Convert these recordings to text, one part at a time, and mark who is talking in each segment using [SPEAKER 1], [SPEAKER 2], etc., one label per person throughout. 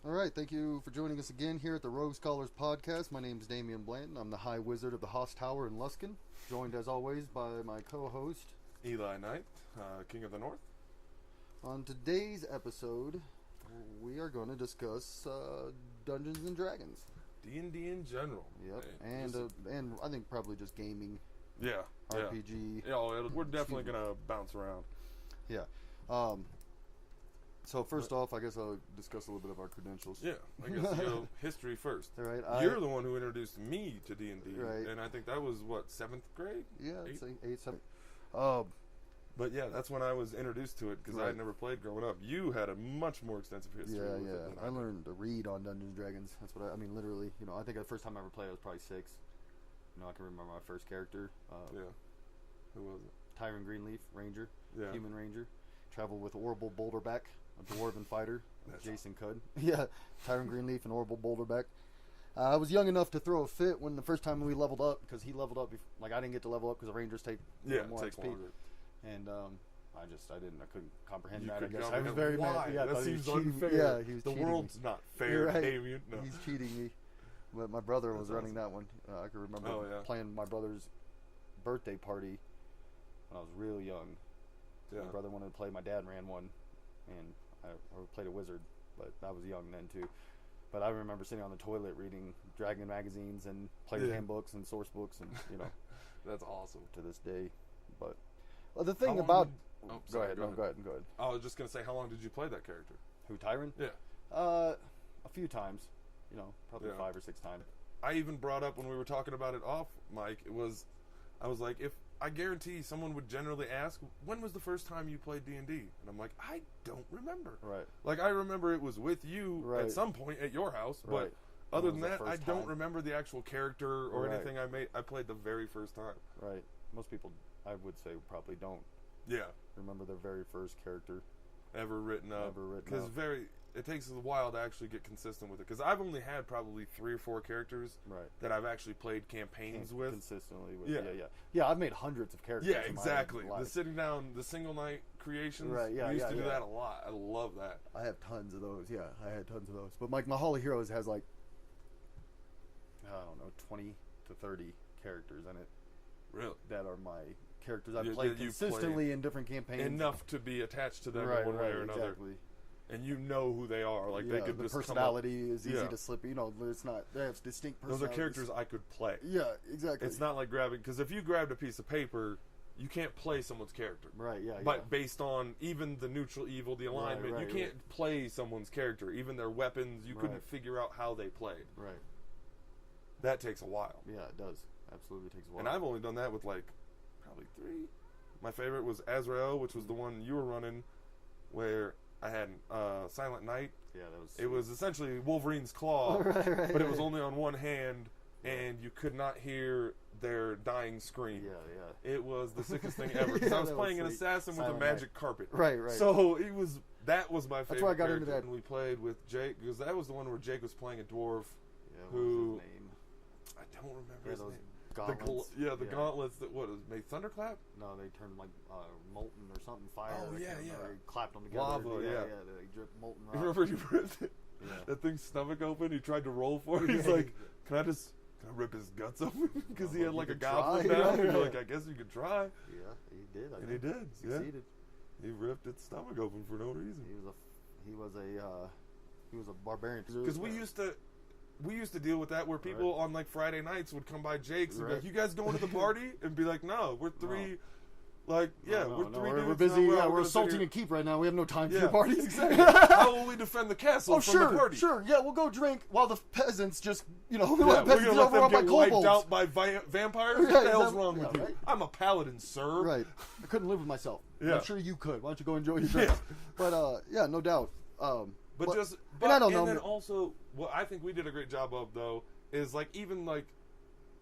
[SPEAKER 1] All right, thank you for joining us again here at the Rogue Scholars Podcast. My name is Damian Blanton. I'm the High Wizard of the Haas Tower in Luskin, joined as always by my co-host.
[SPEAKER 2] Eli Knight, King of the North.
[SPEAKER 1] On today's episode, we are going to discuss Dungeons and Dragons.
[SPEAKER 2] D&D in general.
[SPEAKER 1] Yep, and I think probably just gaming.
[SPEAKER 2] Yeah.
[SPEAKER 1] RPG.
[SPEAKER 2] Yeah, we're definitely going to bounce around.
[SPEAKER 1] Yeah. So first off, I guess I'll discuss a little bit of our credentials.
[SPEAKER 2] Yeah, I guess history first.
[SPEAKER 1] All right,
[SPEAKER 2] You're the one who introduced me to D&D.
[SPEAKER 1] Right.
[SPEAKER 2] And I think that was, 7th grade?
[SPEAKER 1] Yeah, I'd say 8, 7.
[SPEAKER 2] But yeah, that's when I was introduced to it because I had never played growing up. You had a much more extensive history with it than
[SPEAKER 1] I learned to read on Dungeons and Dragons. That's what I mean, literally. You know, I think the first time I ever played, I was probably 6. You know, I can remember my first character.
[SPEAKER 2] Who was it?
[SPEAKER 1] Tyron Greenleaf, Ranger,
[SPEAKER 2] Yeah.
[SPEAKER 1] Human Ranger. Traveled with Orbital Boulderback, a dwarven fighter, Jason Cudd. Yeah, Tyron Greenleaf and Orbital Boulderback. I was young enough to throw a fit when the first time we leveled up, because he leveled up. Like, I didn't get to level up because the Rangers take more
[SPEAKER 2] takes
[SPEAKER 1] XP.
[SPEAKER 2] longer.
[SPEAKER 1] And I couldn't comprehend
[SPEAKER 2] You
[SPEAKER 1] that. I
[SPEAKER 2] couldn't
[SPEAKER 1] guess I was
[SPEAKER 2] comprehend
[SPEAKER 1] very
[SPEAKER 2] why?
[SPEAKER 1] mad. Yeah, I
[SPEAKER 2] that
[SPEAKER 1] thought he was
[SPEAKER 2] seems
[SPEAKER 1] cheating.
[SPEAKER 2] unfair.
[SPEAKER 1] Yeah, he was
[SPEAKER 2] the
[SPEAKER 1] cheating
[SPEAKER 2] world's
[SPEAKER 1] me.
[SPEAKER 2] not fair,
[SPEAKER 1] You're right.
[SPEAKER 2] Damien. No.
[SPEAKER 1] He's cheating me. But my brother was
[SPEAKER 2] That's
[SPEAKER 1] running that one. I can remember playing my brother's birthday party when I was real young.
[SPEAKER 2] Yeah.
[SPEAKER 1] My brother wanted to play. My dad ran one, and I played a wizard, but I was young then too. But I remember sitting on the toilet reading Dragon magazines and players' handbooks and source books, and
[SPEAKER 2] That's awesome.
[SPEAKER 1] to this day. But the thing about go ahead.
[SPEAKER 2] I was just gonna say, how long did you play that character?
[SPEAKER 1] Who, Tyron?
[SPEAKER 2] Yeah.
[SPEAKER 1] A few times. Probably 5 or 6 times.
[SPEAKER 2] I even brought up when we were talking about it off mic. I was like, if I guarantee someone would generally ask, when was the first time you played D&D? And I'm like, I don't remember.
[SPEAKER 1] Right.
[SPEAKER 2] Like, I remember it was with you at some point at your house, but other than that, I don't remember the actual character or anything I played the very first time.
[SPEAKER 1] Right. Most people, I would say, probably don't.
[SPEAKER 2] Yeah.
[SPEAKER 1] Remember their very first character
[SPEAKER 2] Ever written up. Because it takes a while to actually get consistent with it. Because I've only had probably 3 or 4 characters that I've actually played campaigns with.
[SPEAKER 1] Consistently with. Yeah, I've made hundreds of characters.
[SPEAKER 2] Yeah, exactly. The sitting down, the single night creations.
[SPEAKER 1] Right, yeah,
[SPEAKER 2] we used to do that a lot. I love that.
[SPEAKER 1] I have tons of those. Yeah, I had tons of those. But my Hall of Heroes has like, I don't know, 20 to 30 characters in it.
[SPEAKER 2] Really?
[SPEAKER 1] That are my characters I've played consistently in different campaigns.
[SPEAKER 2] Enough to be attached to them in one way or another.
[SPEAKER 1] Exactly.
[SPEAKER 2] And you know who they are. Like they could
[SPEAKER 1] the
[SPEAKER 2] just
[SPEAKER 1] personality is easy to slip. It's not. They have distinct personalities.
[SPEAKER 2] Those are characters I could play.
[SPEAKER 1] Yeah, exactly.
[SPEAKER 2] It's not like grabbing, because if you grabbed a piece of paper, you can't play someone's character.
[SPEAKER 1] Right. Yeah.
[SPEAKER 2] But based on even the neutral evil, the alignment, you can't play someone's character. Even their weapons, you couldn't figure out how they played.
[SPEAKER 1] Right.
[SPEAKER 2] That takes a while.
[SPEAKER 1] Yeah, it does. Absolutely takes a while.
[SPEAKER 2] And I've only done that with like probably 3. My favorite was Azrael, which was the one you were running, where I had Silent Night.
[SPEAKER 1] Yeah, that was.
[SPEAKER 2] It was essentially Wolverine's claw, but it was only on one hand, and you could not hear their dying scream.
[SPEAKER 1] Yeah.
[SPEAKER 2] It was the sickest thing ever. Because I was playing an assassin with a magic carpet.
[SPEAKER 1] Right.
[SPEAKER 2] So that was my favorite.
[SPEAKER 1] That's why I got into that.
[SPEAKER 2] And we played with Jake, because that was the one where Jake was playing a dwarf.
[SPEAKER 1] Yeah, what was his name?
[SPEAKER 2] I don't remember his name.
[SPEAKER 1] Gauntlets.
[SPEAKER 2] The gauntlets that made Thunderclap?
[SPEAKER 1] No, they turned like molten or something, fire.
[SPEAKER 2] Oh yeah.
[SPEAKER 1] They clapped them together.
[SPEAKER 2] Lava,
[SPEAKER 1] They dripped molten rock.
[SPEAKER 2] Remember you ripped that thing's stomach open? He tried to roll for it. He's like, can I rip his guts open? Because he had like a goblin down. You're like, I guess you could try.
[SPEAKER 1] Yeah, he did.
[SPEAKER 2] And he did.
[SPEAKER 1] Succeeded.
[SPEAKER 2] He ripped its stomach open for no reason.
[SPEAKER 1] He was a barbarian.
[SPEAKER 2] Because we used to deal with that where people on like Friday nights would come by Jake's and be like, you guys going to the party? And be like, no, we're 3 we're 3 dudes.
[SPEAKER 1] We're busy. We're assaulting a keep right now. We have no time for your parties.
[SPEAKER 2] Exactly. How will we defend the castle from the party?
[SPEAKER 1] Sure. Yeah, we'll go drink while the peasants just,
[SPEAKER 2] we're going to let them get wiped out by vampires? What the hell's wrong with you?
[SPEAKER 1] Right?
[SPEAKER 2] I'm a paladin, sir.
[SPEAKER 1] Right. I couldn't live with myself.
[SPEAKER 2] Yeah.
[SPEAKER 1] I'm sure you could. Why don't you go enjoy your drink? But, no doubt.
[SPEAKER 2] But
[SPEAKER 1] I don't know.
[SPEAKER 2] And then also, what I think we did a great job of, though, is like, even like,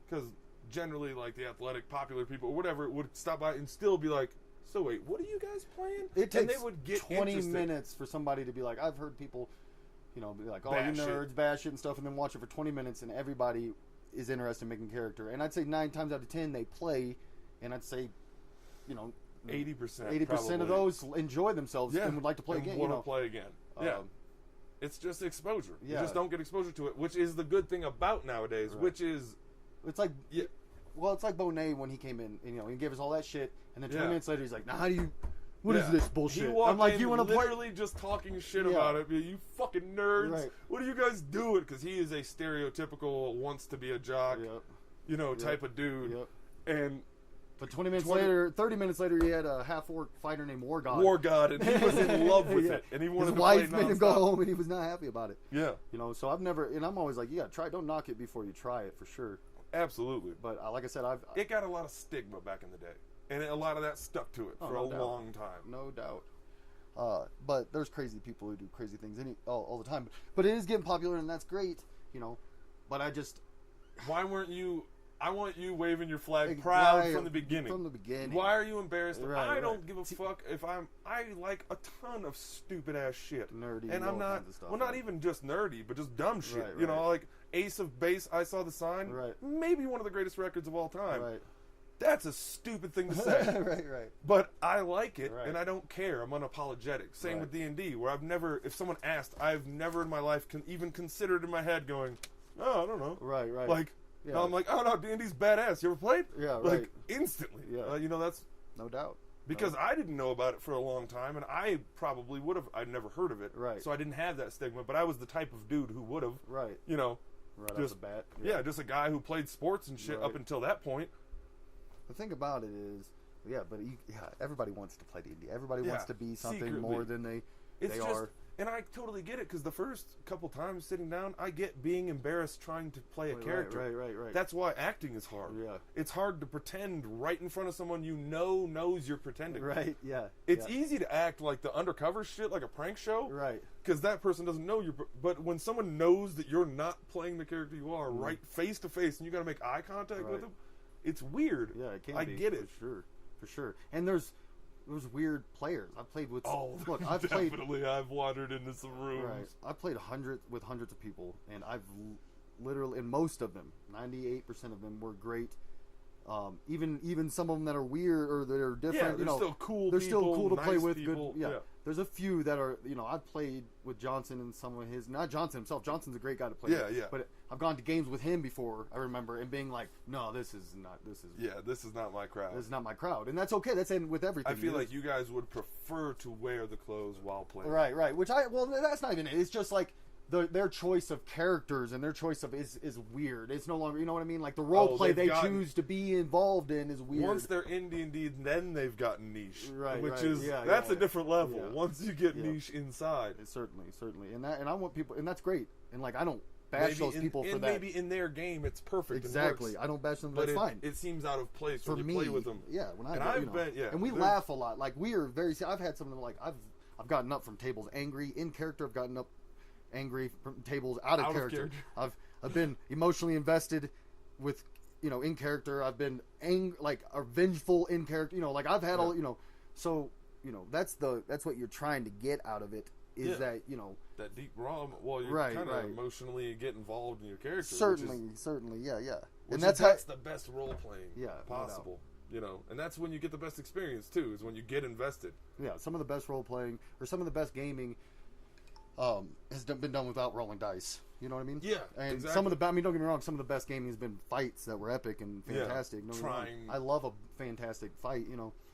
[SPEAKER 2] because generally, like, the athletic, popular people, or whatever, would stop by and still be like, so wait, what are you guys playing?
[SPEAKER 1] It takes
[SPEAKER 2] and they would get
[SPEAKER 1] 20 minutes for somebody to be like, I've heard people, be like, oh, you nerds, bash it and stuff, and then watch it for 20 minutes, and everybody is interested in making character. And I'd say 9 times out of 10 they play, and I'd say,
[SPEAKER 2] 80%
[SPEAKER 1] 80% of those enjoy themselves and would like to play again.
[SPEAKER 2] Want to play again. Yeah. It's just exposure.
[SPEAKER 1] Yeah.
[SPEAKER 2] You just don't get exposure to it, which is the good thing about nowadays.
[SPEAKER 1] Right.
[SPEAKER 2] Which is,
[SPEAKER 1] it's like,
[SPEAKER 2] yeah,
[SPEAKER 1] well, it's like Bonet when he came in. You know, he gave us all that shit, and then 20
[SPEAKER 2] Yeah.
[SPEAKER 1] minutes later, he's like, "Now, how do you? What is
[SPEAKER 2] yeah.
[SPEAKER 1] this bullshit?"
[SPEAKER 2] He walked
[SPEAKER 1] I'm like,
[SPEAKER 2] in
[SPEAKER 1] "You want to play?"
[SPEAKER 2] literally just talking shit
[SPEAKER 1] Yeah.
[SPEAKER 2] about it. You fucking nerds.
[SPEAKER 1] Right.
[SPEAKER 2] What are you guys doing? Because he is a stereotypical wants to be a jock,
[SPEAKER 1] Yep.
[SPEAKER 2] you know,
[SPEAKER 1] Yep.
[SPEAKER 2] type of dude.
[SPEAKER 1] Yep.
[SPEAKER 2] And
[SPEAKER 1] But 30 minutes later, he had a half-orc fighter named War God.
[SPEAKER 2] War God, and he was in love with
[SPEAKER 1] Yeah.
[SPEAKER 2] it, and he wanted
[SPEAKER 1] His
[SPEAKER 2] to
[SPEAKER 1] wife
[SPEAKER 2] play
[SPEAKER 1] made him go
[SPEAKER 2] nonstop.
[SPEAKER 1] home, and he was not happy about it.
[SPEAKER 2] Yeah,
[SPEAKER 1] You know, so I've never, and I'm always like, yeah, don't knock it before you try it, for sure.
[SPEAKER 2] absolutely.
[SPEAKER 1] But like I said,
[SPEAKER 2] It got a lot of stigma back in the day, and a lot of that stuck to it for
[SPEAKER 1] no
[SPEAKER 2] a
[SPEAKER 1] doubt.
[SPEAKER 2] long time.
[SPEAKER 1] no doubt. But there's crazy people who do crazy things all the time. But it is getting popular, and that's great, you know. But
[SPEAKER 2] Why weren't you? I want you waving your flag
[SPEAKER 1] Right,
[SPEAKER 2] proud from the beginning.
[SPEAKER 1] From the beginning.
[SPEAKER 2] Why are you embarrassed?
[SPEAKER 1] Right,
[SPEAKER 2] I don't
[SPEAKER 1] right.
[SPEAKER 2] give a fuck if I like a ton of stupid ass shit.
[SPEAKER 1] Nerdy,
[SPEAKER 2] and
[SPEAKER 1] all
[SPEAKER 2] I'm not.
[SPEAKER 1] kinds of stuff,
[SPEAKER 2] Well, not
[SPEAKER 1] right.
[SPEAKER 2] even just nerdy, but just dumb shit.
[SPEAKER 1] Right,
[SPEAKER 2] You know,
[SPEAKER 1] right.
[SPEAKER 2] like Ace of Base. I Saw the Sign.
[SPEAKER 1] Right.
[SPEAKER 2] Maybe one of the greatest records of all time.
[SPEAKER 1] Right.
[SPEAKER 2] That's a stupid thing to say.
[SPEAKER 1] right.
[SPEAKER 2] But I like it,
[SPEAKER 1] Right.
[SPEAKER 2] and I don't care. I'm unapologetic. Same
[SPEAKER 1] Right.
[SPEAKER 2] with D&D, where I've never, if someone asked, I've never in my life even considered in my head going, oh, I don't know.
[SPEAKER 1] Right.
[SPEAKER 2] Like,
[SPEAKER 1] Yeah.
[SPEAKER 2] no, I'm like, oh no, D&D's badass. You ever played?
[SPEAKER 1] Yeah,
[SPEAKER 2] Like,
[SPEAKER 1] right.
[SPEAKER 2] instantly.
[SPEAKER 1] Yeah.
[SPEAKER 2] You know, that's
[SPEAKER 1] No doubt.
[SPEAKER 2] because I didn't know about it for a long time, and I probably would have. I'd never heard of it.
[SPEAKER 1] Right.
[SPEAKER 2] So I didn't have that stigma, but I was the type of dude who would have,
[SPEAKER 1] Right.
[SPEAKER 2] you know,
[SPEAKER 1] Right
[SPEAKER 2] just
[SPEAKER 1] off the bat.
[SPEAKER 2] yeah, just a guy who played sports and shit
[SPEAKER 1] Right.
[SPEAKER 2] up until that point.
[SPEAKER 1] The thing about it is, everybody wants to play D&D. Everybody
[SPEAKER 2] Yeah,
[SPEAKER 1] wants to be something
[SPEAKER 2] secretly.
[SPEAKER 1] more than they
[SPEAKER 2] It's just,
[SPEAKER 1] are.
[SPEAKER 2] and I totally get it because the first couple times sitting down, I get being embarrassed trying to play a character.
[SPEAKER 1] Right.
[SPEAKER 2] That's why acting is hard.
[SPEAKER 1] Yeah.
[SPEAKER 2] It's hard to pretend right in front of someone you know knows you're pretending.
[SPEAKER 1] Right. Yeah.
[SPEAKER 2] It's
[SPEAKER 1] yeah.
[SPEAKER 2] easy to act like the undercover shit, like a prank show,
[SPEAKER 1] Right.
[SPEAKER 2] because that person doesn't know you. But when someone knows that you're not playing the character you are, right face to face, and you got to make eye contact with
[SPEAKER 1] Right.
[SPEAKER 2] them, it's weird.
[SPEAKER 1] Yeah, it can
[SPEAKER 2] I
[SPEAKER 1] be.
[SPEAKER 2] get it.
[SPEAKER 1] For sure. And there's weird players. I've played with.
[SPEAKER 2] Oh,
[SPEAKER 1] look, I've played.
[SPEAKER 2] definitely. I've wandered into some rooms.
[SPEAKER 1] Right. I've played hundreds of people, and I've literally, and most of them, 98% of them were great. Even some of them that are weird or that are different.
[SPEAKER 2] Yeah,
[SPEAKER 1] you
[SPEAKER 2] they're
[SPEAKER 1] know,
[SPEAKER 2] still cool.
[SPEAKER 1] they're still cool to play
[SPEAKER 2] nice
[SPEAKER 1] with.
[SPEAKER 2] people.
[SPEAKER 1] Good. Yeah. There's a few that are. I've played with Johnson and some of his. Not Johnson himself. Johnson's a great guy to play.
[SPEAKER 2] Yeah,
[SPEAKER 1] with.
[SPEAKER 2] yeah.
[SPEAKER 1] But I've gone to games with him before. I remember and being like, no, this is not. This is.
[SPEAKER 2] Yeah, this is not my crowd.
[SPEAKER 1] This is not my crowd, and that's okay. That's in with everything.
[SPEAKER 2] I feel like you guys would prefer to wear the clothes while playing.
[SPEAKER 1] Right. Which that's not even it. It's just like their choice of characters and their choice of is weird. It's no longer, you know what I mean? Like the role play they choose to be involved in is weird.
[SPEAKER 2] Once they're in D&D, then they've gotten niche,
[SPEAKER 1] Right,
[SPEAKER 2] which
[SPEAKER 1] right.
[SPEAKER 2] is
[SPEAKER 1] Yeah,
[SPEAKER 2] that's
[SPEAKER 1] yeah,
[SPEAKER 2] a different level.
[SPEAKER 1] yeah.
[SPEAKER 2] Once you get
[SPEAKER 1] Yeah.
[SPEAKER 2] niche inside,
[SPEAKER 1] Certainly, and I want people, and that's great. And like I don't bash those people for that.
[SPEAKER 2] Maybe in their game it's perfect.
[SPEAKER 1] Exactly.
[SPEAKER 2] and works,
[SPEAKER 1] I don't bash them.
[SPEAKER 2] but
[SPEAKER 1] That's fine.
[SPEAKER 2] It seems out of place
[SPEAKER 1] For
[SPEAKER 2] when
[SPEAKER 1] me,
[SPEAKER 2] you play with them.
[SPEAKER 1] yeah. When
[SPEAKER 2] And
[SPEAKER 1] I've
[SPEAKER 2] I've been, yeah,
[SPEAKER 1] and we
[SPEAKER 2] there's-
[SPEAKER 1] laugh a lot. Like we are very. I've had some of them like I've gotten up from tables angry in character. I've gotten up angry from tables out of character. I've been emotionally invested with in character. I've been or vengeful in character. Like I've had all so that's what you're trying to get out of it is that
[SPEAKER 2] that deep raw. Well, you
[SPEAKER 1] Right,
[SPEAKER 2] kind of
[SPEAKER 1] right.
[SPEAKER 2] emotionally get involved in your character.
[SPEAKER 1] certainly yeah
[SPEAKER 2] which
[SPEAKER 1] and
[SPEAKER 2] is,
[SPEAKER 1] that's
[SPEAKER 2] the best role playing
[SPEAKER 1] Yeah, no
[SPEAKER 2] possible. And that's when you get the best experience too. Is when you get invested.
[SPEAKER 1] some of the best role playing or some of the best gaming has been done without rolling dice. You know what I mean?
[SPEAKER 2] Yeah,
[SPEAKER 1] And
[SPEAKER 2] exactly.
[SPEAKER 1] some of the, I mean, don't get me wrong, some of the best gaming has been fights that were epic and fantastic.
[SPEAKER 2] Yeah,
[SPEAKER 1] Don't get me wrong.
[SPEAKER 2] trying-
[SPEAKER 1] I love a fantastic fight,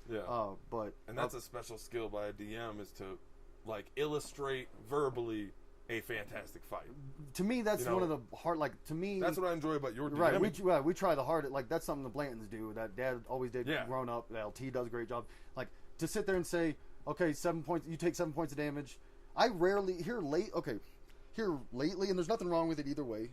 [SPEAKER 2] Yeah.
[SPEAKER 1] but
[SPEAKER 2] And that's a special skill by a DM is to like illustrate verbally a fantastic fight.
[SPEAKER 1] to me that's one of the hard. Like to me,
[SPEAKER 2] That's what I enjoy about your DM.
[SPEAKER 1] right. We try the hard. Like that's something the Blantons do. That Dad always did.
[SPEAKER 2] Yeah.
[SPEAKER 1] Growing up, the LT does a great job. Like to sit there and say, okay, 7 points. You take 7 points of damage. I rarely here lately, and there's nothing wrong with it either way.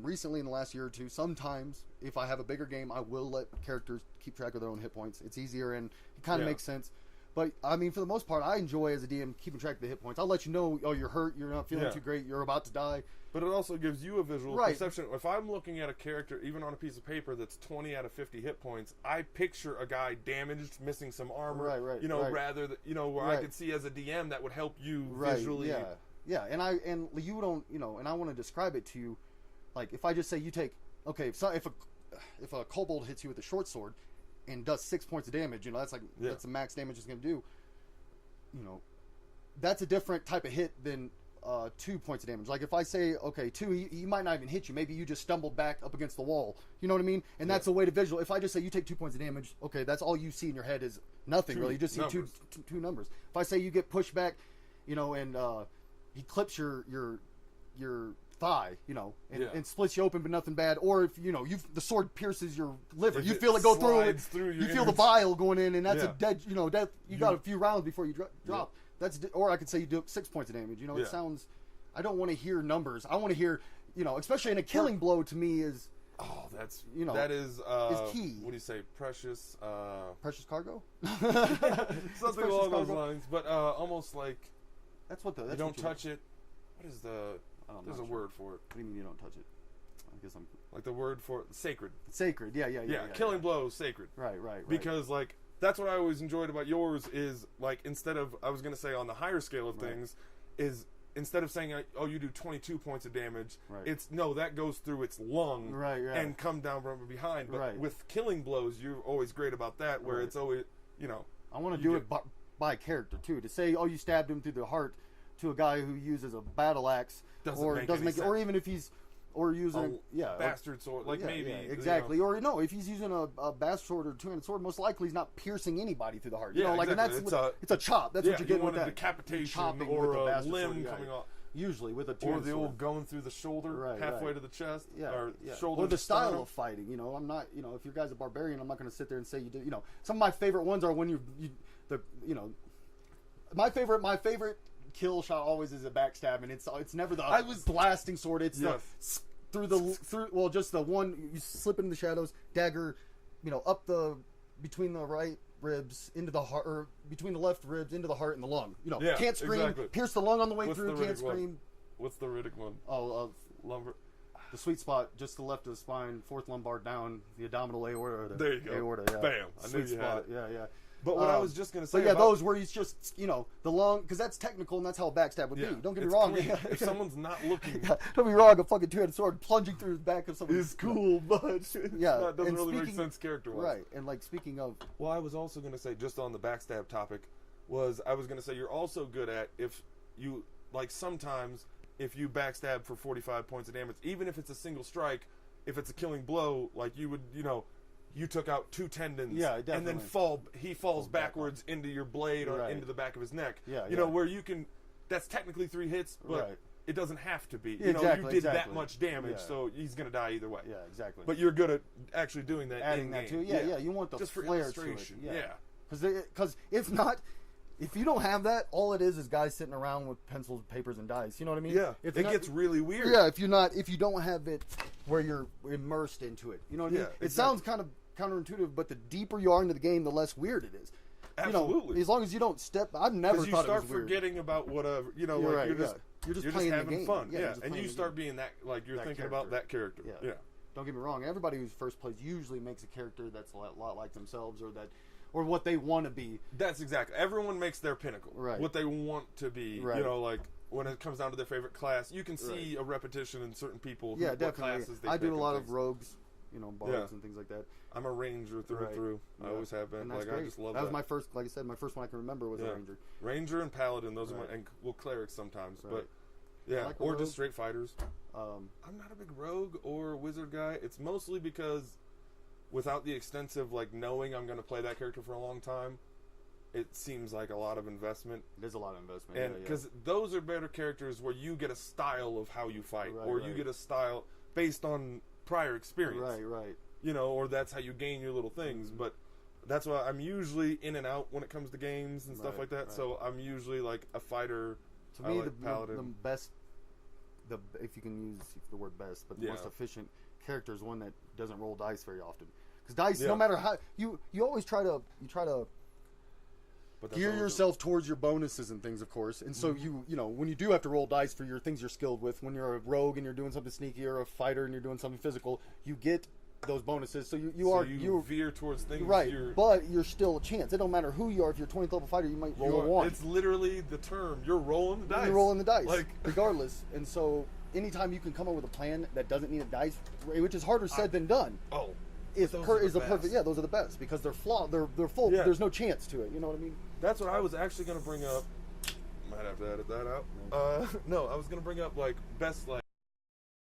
[SPEAKER 1] Recently, in the last year or two, sometimes if I have a bigger game, I will let characters keep track of their own hit points. It's easier and it kind of makes sense. But I mean, for the most part, I enjoy as a DM keeping track of the hit points. I'll let you know, oh, you're hurt, you're not feeling too great, you're about to die.
[SPEAKER 2] But it also gives you a visual
[SPEAKER 1] Right.
[SPEAKER 2] perception. If I'm looking at a character, even on a piece of paper that's 20 out of 50 hit points, I picture a guy damaged, missing some armor.
[SPEAKER 1] Right.
[SPEAKER 2] Rather than, where I
[SPEAKER 1] Right.
[SPEAKER 2] could see as a DM that would help you
[SPEAKER 1] Right,
[SPEAKER 2] visually.
[SPEAKER 1] yeah, and you don't, and I want to describe it to you, like if I just say you take, okay, if a kobold hits you with a short sword and does 6 points of damage, that's the max damage it's going to do. That's a different type of hit than 2 points of damage. Like if I say, okay, 2, he might not even hit you. Maybe you just stumbled back up against the wall. You know what I mean? And that's a way to visual. If I just say you take 2 points of damage, okay, that's all you see in your head is nothing really. You just see two numbers. If I say you get pushed back, you know, and he clips your thigh, you know, and splits you open, but nothing bad. Or if you know the sword pierces your liver, you feel it go through it. You feel the bile going in, and that's a dead. You know, death. You got a few rounds before you drop. Yeah. That's, or I could say you do 6 points of damage. You know, it sounds. I don't want to hear numbers. I want to hear, you know, especially in a killing blow. To me, is
[SPEAKER 2] that's
[SPEAKER 1] you know
[SPEAKER 2] that is
[SPEAKER 1] key.
[SPEAKER 2] What do you say? Precious
[SPEAKER 1] cargo.
[SPEAKER 2] Something along those lines, but almost like
[SPEAKER 1] that's what
[SPEAKER 2] you don't touch it. What is the? There's a word for it.
[SPEAKER 1] What do you mean you don't touch it? I guess I'm
[SPEAKER 2] like the word for it, sacred.
[SPEAKER 1] Sacred, yeah.
[SPEAKER 2] Killing blows, sacred.
[SPEAKER 1] Right.
[SPEAKER 2] Because like that's what I always enjoyed about yours is like instead of I was gonna say on the higher scale of things is instead of saying oh you do 22 points of damage, it's no that goes through its lung and come down from behind. But with killing blows, you're always great about that where it's always you know.
[SPEAKER 1] I want to do it by character too. To say oh you stabbed him through the heart to a guy who uses a battle axe. Doesn't make or even if he's using
[SPEAKER 2] bastard sword maybe
[SPEAKER 1] exactly, you know. Or if he's using a bastard sword or two-handed sword, most likely he's not piercing anybody through the heart. You know, like
[SPEAKER 2] exactly.
[SPEAKER 1] And that's it's a chop. That's what you get with that
[SPEAKER 2] decapitation or a limb coming off.
[SPEAKER 1] Usually with a
[SPEAKER 2] or the old going through the shoulder halfway to the chest shoulder
[SPEAKER 1] or the style of fighting. You know, I'm not if your guy's a barbarian, I'm not going to sit there and say you do. You know, some of my favorite ones are when my favorite kill shot always is a backstab, and it's never the blasting sword. It's just the one you slip into the shadows, dagger, up between the right ribs into the heart, or between the left ribs into the heart and the lung. Can't scream, pierce the lung on the way through. Can't scream.
[SPEAKER 2] What's the Riddick one?
[SPEAKER 1] Lumbar. The sweet spot, just to the left of the spine, fourth lumbar down, the abdominal aorta.
[SPEAKER 2] There you go.
[SPEAKER 1] Aorta, yeah.
[SPEAKER 2] Bam. I knew you had it.
[SPEAKER 1] Yeah.
[SPEAKER 2] But what I was just going to say
[SPEAKER 1] those where he's just, the long, because that's technical and that's how a backstab would be. Don't get me wrong.
[SPEAKER 2] If someo's not looking.
[SPEAKER 1] Don't be wrong, a fucking two-handed sword plunging through the back of someone
[SPEAKER 2] is cool, but it doesn't really make sense character-wise.
[SPEAKER 1] Right, and speaking of.
[SPEAKER 2] Well, I was also going to say, just on the backstab topic, I was going to say you're also good at if you, sometimes if you backstab for 45 points of damage, even if it's a single strike, if it's a killing blow, you would, you took out 2 tendons, and then he falls backwards into your blade or into the back of his neck. Where you can, that's technically 3 hits, but it doesn't have to be. You did that much damage, so he's going to die either way.
[SPEAKER 1] Yeah, exactly.
[SPEAKER 2] But you're good at actually doing that.
[SPEAKER 1] Adding that to it. Yeah, you want the
[SPEAKER 2] just
[SPEAKER 1] flair
[SPEAKER 2] for illustration.
[SPEAKER 1] To it. Because if not, if you don't have that, all it is guys sitting around with pencils, papers, and dice. You know what I mean?
[SPEAKER 2] Yeah. It gets really weird.
[SPEAKER 1] Yeah, if you don't have it where you're immersed into it. You know what I mean? It sounds kind of counterintuitive, but the deeper you are into the game, the less weird it is.
[SPEAKER 2] Absolutely.
[SPEAKER 1] As long as you don't step, I've never thought it was weird.
[SPEAKER 2] You start forgetting about whatever. You're just
[SPEAKER 1] playing
[SPEAKER 2] having
[SPEAKER 1] the game.
[SPEAKER 2] fun. Yeah, and you start being that you're thinking
[SPEAKER 1] character.
[SPEAKER 2] about that character. Yeah.
[SPEAKER 1] Don't get me wrong. Everybody who's first plays usually makes a character that's a lot like themselves, or what they want to be.
[SPEAKER 2] That's exactly. Everyone makes their pinnacle.
[SPEAKER 1] Right.
[SPEAKER 2] What they want to be.
[SPEAKER 1] Right.
[SPEAKER 2] When it comes down to their favorite class, you can see a repetition in certain people.
[SPEAKER 1] Yeah, definitely.
[SPEAKER 2] What classes they
[SPEAKER 1] I do a lot of rogues. Bards and things like that.
[SPEAKER 2] I'm a ranger through and through. I always have been.
[SPEAKER 1] I just love that. That was my first, like I said, my first one I can remember was a ranger.
[SPEAKER 2] Ranger and paladin, those are my, and clerics sometimes, but or just straight fighters. I'm not a big rogue or wizard guy. It's mostly because without the extensive knowing I'm going to play that character for a long time, it seems like a lot of investment.
[SPEAKER 1] There's a lot of investment,
[SPEAKER 2] and because those are better characters where you get a style of how you fight, or you get a style based on prior experience,
[SPEAKER 1] right.
[SPEAKER 2] Or that's how you gain your little things. But that's why I'm usually in and out when it comes to games and stuff like that. So I'm usually a fighter.
[SPEAKER 1] To me, the best, if you can use the word best, but the most efficient character is one that doesn't roll dice very often. Because dice, no matter how you always try to gear yourself towards your bonuses and things, of course. And so when you do have to roll dice for your things you're skilled with, when you're a rogue and you're doing something sneaky, or a fighter and you're doing something physical, you get those bonuses. So you
[SPEAKER 2] veer towards things,
[SPEAKER 1] but you're still a chance. It don't matter who you are. If you're a 20th level fighter, you might roll a 1.
[SPEAKER 2] It's literally the term. You're rolling the dice.
[SPEAKER 1] You're rolling the dice, regardless. And so anytime you can come up with a plan that doesn't need a dice, which is harder said than done. Is the perfect. Yeah, those are the best because they're flawed. They're full. There's no chance to it. You know what I mean?
[SPEAKER 2] That's what I was actually going to bring up. Might have to edit that out. No, I was gonna bring up like best like